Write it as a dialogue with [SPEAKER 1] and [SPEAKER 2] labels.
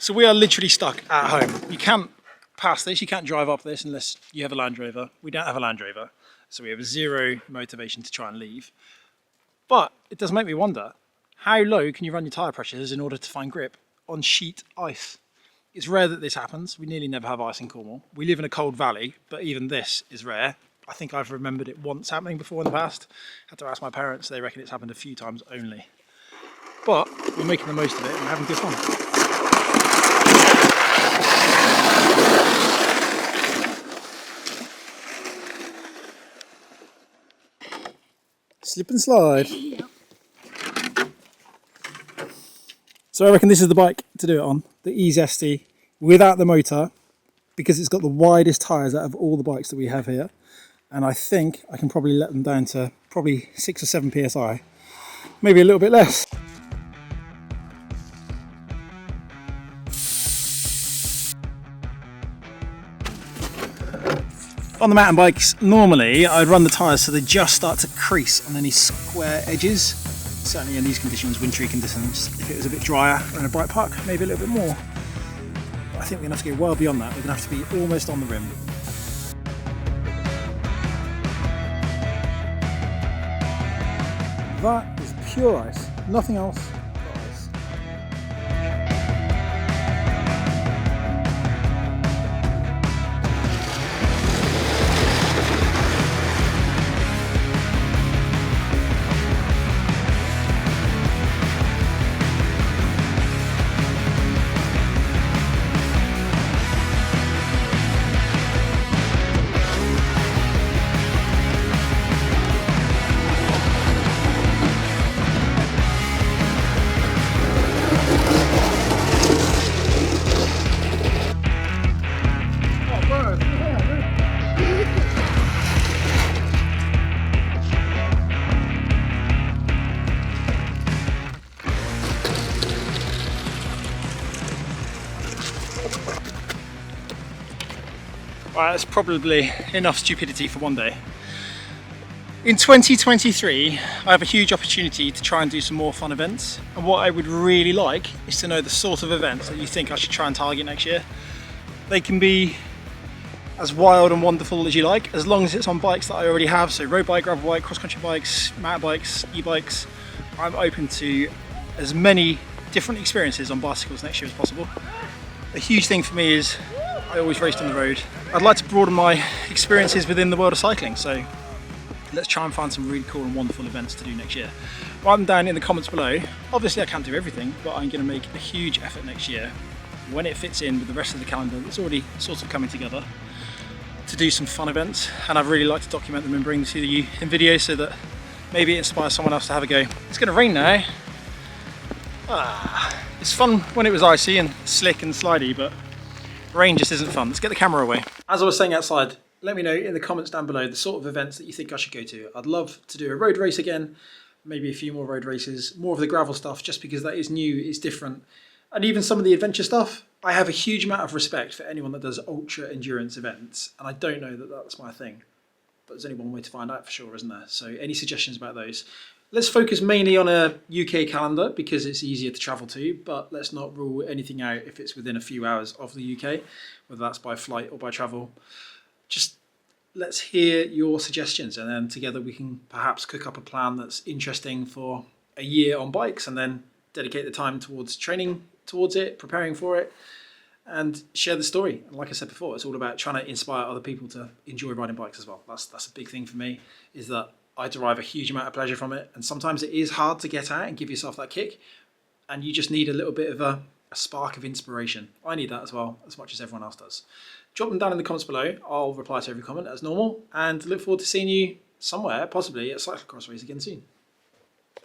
[SPEAKER 1] So we are literally stuck at home. You can't pass this, you can't drive up this unless you have a Land Rover. We don't have a Land Rover, so we have zero motivation to try and leave. But it does make me wonder, how low can you run your tyre pressures in order to find grip on sheet ice? It's rare that this happens. We nearly never have ice in Cornwall. We live in a cold valley, but even this is rare. I think I've remembered it once happening before in the past. Had to ask my parents, they reckon it's happened a few times only. But we're making the most of it and we're having good fun. Slip and slide. Yep. So I reckon this is the bike to do it on, the Ezesty, without the motor, because it's got the widest tyres out of all the bikes that we have here. And I think I can probably let them down to probably 6 or 7 PSI, maybe a little bit less. On the mountain bikes, normally I'd run the tyres so they just start to crease on any square edges. Certainly in these conditions, wintry conditions, if it was a bit drier or in a bright park, maybe a little bit more. But I think we're going to have to go well beyond that. We're going to have to be almost on the rim. That is pure ice, nothing else. Right, that's probably enough stupidity for one day. In 2023, I have a huge opportunity to try and do some more fun events. And what I would really like is to know the sort of events that you think I should try and target next year. They can be as wild and wonderful as you like, as long as it's on bikes that I already have. So road bike, gravel bike, cross-country bikes, mountain bikes, e-bikes. I'm open to as many different experiences on bicycles next year as possible. A huge thing for me is I always raced on the road. I'd like to broaden my experiences within the world of cycling, so let's try and find some really cool and wonderful events to do next year. Write them down in the comments below. Obviously I can't do everything, but I'm going to make a huge effort next year, when it fits in with the rest of the calendar that's already sort of coming together, to do some fun events. And I'd really like to document them and bring them to you in video so that maybe it inspires someone else to have a go. It's going to rain now. It's fun when it was icy and slick and slidey, but rain just isn't fun. Let's get the camera away. As I was saying outside, let me know in the comments down below the sort of events that you think I should go to. I'd love to do a road race again, maybe a few more road races, more of the gravel stuff, just because that is new, it's different. And even some of the adventure stuff, I have a huge amount of respect for anyone that does ultra endurance events, and I don't know that that's my thing. But there's only one way to find out for sure, isn't there? So any suggestions about those? Let's focus mainly on a UK calendar because it's easier to travel to, but let's not rule anything out if it's within a few hours of the UK, whether that's by flight or by travel. Just let's hear your suggestions, and then together we can perhaps cook up a plan that's interesting for a year on bikes, and then dedicate the time towards training towards it, preparing for it, and share the story. And like I said before, it's all about trying to inspire other people to enjoy riding bikes as well. That's a big thing for me, is that I derive a huge amount of pleasure from it, and sometimes it is hard to get out and give yourself that kick, and you just need a little bit of a spark of inspiration. I need that as well, as much as everyone else does. Drop them down in the comments below. I'll reply to every comment as normal, and look forward to seeing you somewhere, possibly at Cyclocross race again soon.